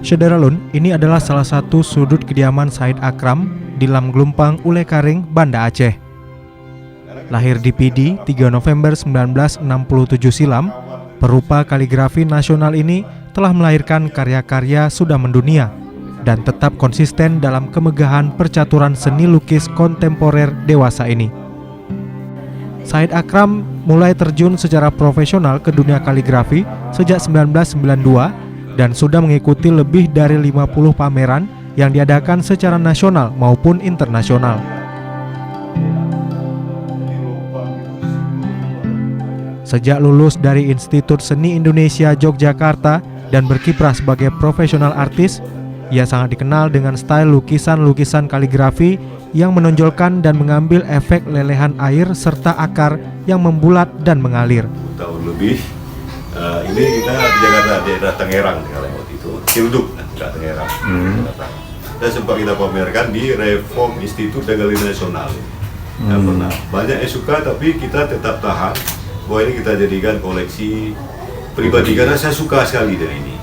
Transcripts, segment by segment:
Syederalun, ini adalah salah satu sudut kediaman Said Akram di Lam Glumpang, Ulekaring, Banda Aceh. Lahir di Pidi 3 November 1967 silam, perupa kaligrafi nasional ini telah melahirkan karya-karya sudah mendunia dan tetap konsisten dalam kemegahan percaturan seni lukis kontemporer dewasa ini. Said Akram mulai terjun secara profesional ke dunia kaligrafi sejak 1992 dan sudah mengikuti lebih dari 50 pameran yang diadakan secara nasional maupun internasional. Sejak lulus dari Institut Seni Indonesia Yogyakarta dan berkiprah sebagai profesional artis, ia sangat dikenal dengan style lukisan-lukisan kaligrafi yang menonjolkan dan mengambil efek lelehan air serta akar yang membulat dan mengalir. Tahun lebih, ini kita di Jakarta, daerah Tangerang kalau waktu itu, Cilduk, daerah Tangerang. Dan sempat kita pamerkan di Reform Institut dan Galeri Nasional. Pernah. Banyak yang suka, tapi kita tetap tahan bahwa ini kita jadikan koleksi pribadi karena saya suka sekali dari ini.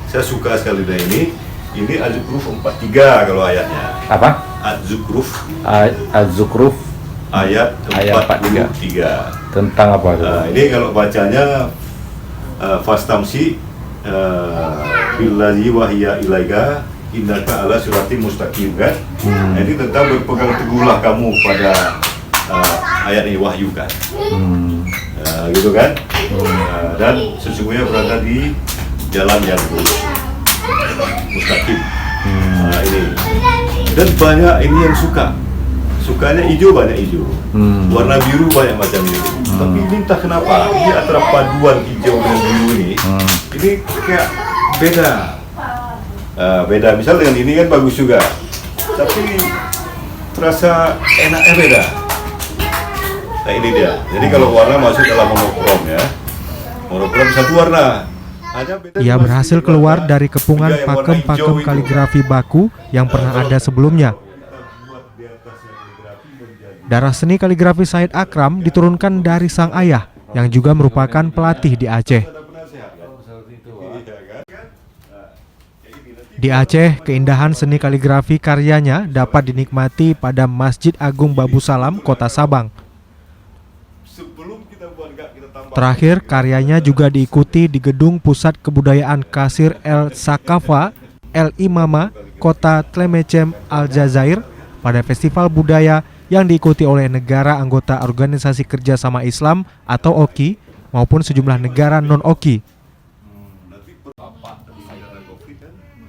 Saya suka sekali dari ini. Ini Az-Zukhruf 43 kalau ayatnya. Apa? Az-Zukhruf. Az-Zukhruf ayat 43. Tentang apa? Ini kalau bacanya fastamsi billazi wahya ilaika innaka ala siratim mustaqim kan. Ini tentang berpegang teguhlah kamu pada ayat ini wahyu kan. Gitu kan. Dan sesungguhnya berada di jalan yang mustaqim. Ini dan banyak ini yang sukanya hijau, banyak hijau, warna biru banyak macam biru. Tapi ini entah kenapa ini antara paduan hijau dan biru ini kayak beda. Misal dengan ini kan bagus juga, tapi terasa enaknya beda. Nah ini dia. Jadi kalau warna masuk dalam monokrom ya, monokrom satu warna. Ia berhasil keluar dari kepungan pakem-pakem kaligrafi baku yang pernah ada sebelumnya. Darah seni kaligrafi Said Akram diturunkan dari sang ayah yang juga merupakan pelatih di Aceh. Di Aceh, keindahan seni kaligrafi karyanya dapat dinikmati pada Masjid Agung Babu Salam, Kota Sabang. Terakhir, karyanya juga diikuti di Gedung Pusat Kebudayaan Kasir El Sakafa, El Imama, Kota Tlemecem, Aljazair pada Festival Budaya yang diikuti oleh negara anggota Organisasi Kerjasama Islam atau OKI maupun sejumlah negara non-OKI.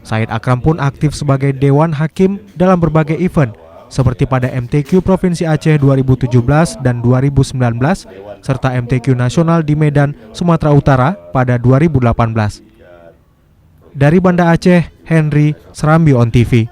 Said Akram pun aktif sebagai Dewan Hakim dalam berbagai event seperti pada MTQ Provinsi Aceh 2017 dan 2019 serta MTQ Nasional di Medan, Sumatera Utara pada 2018. Dari Banda Aceh, Henry, Serambi On TV.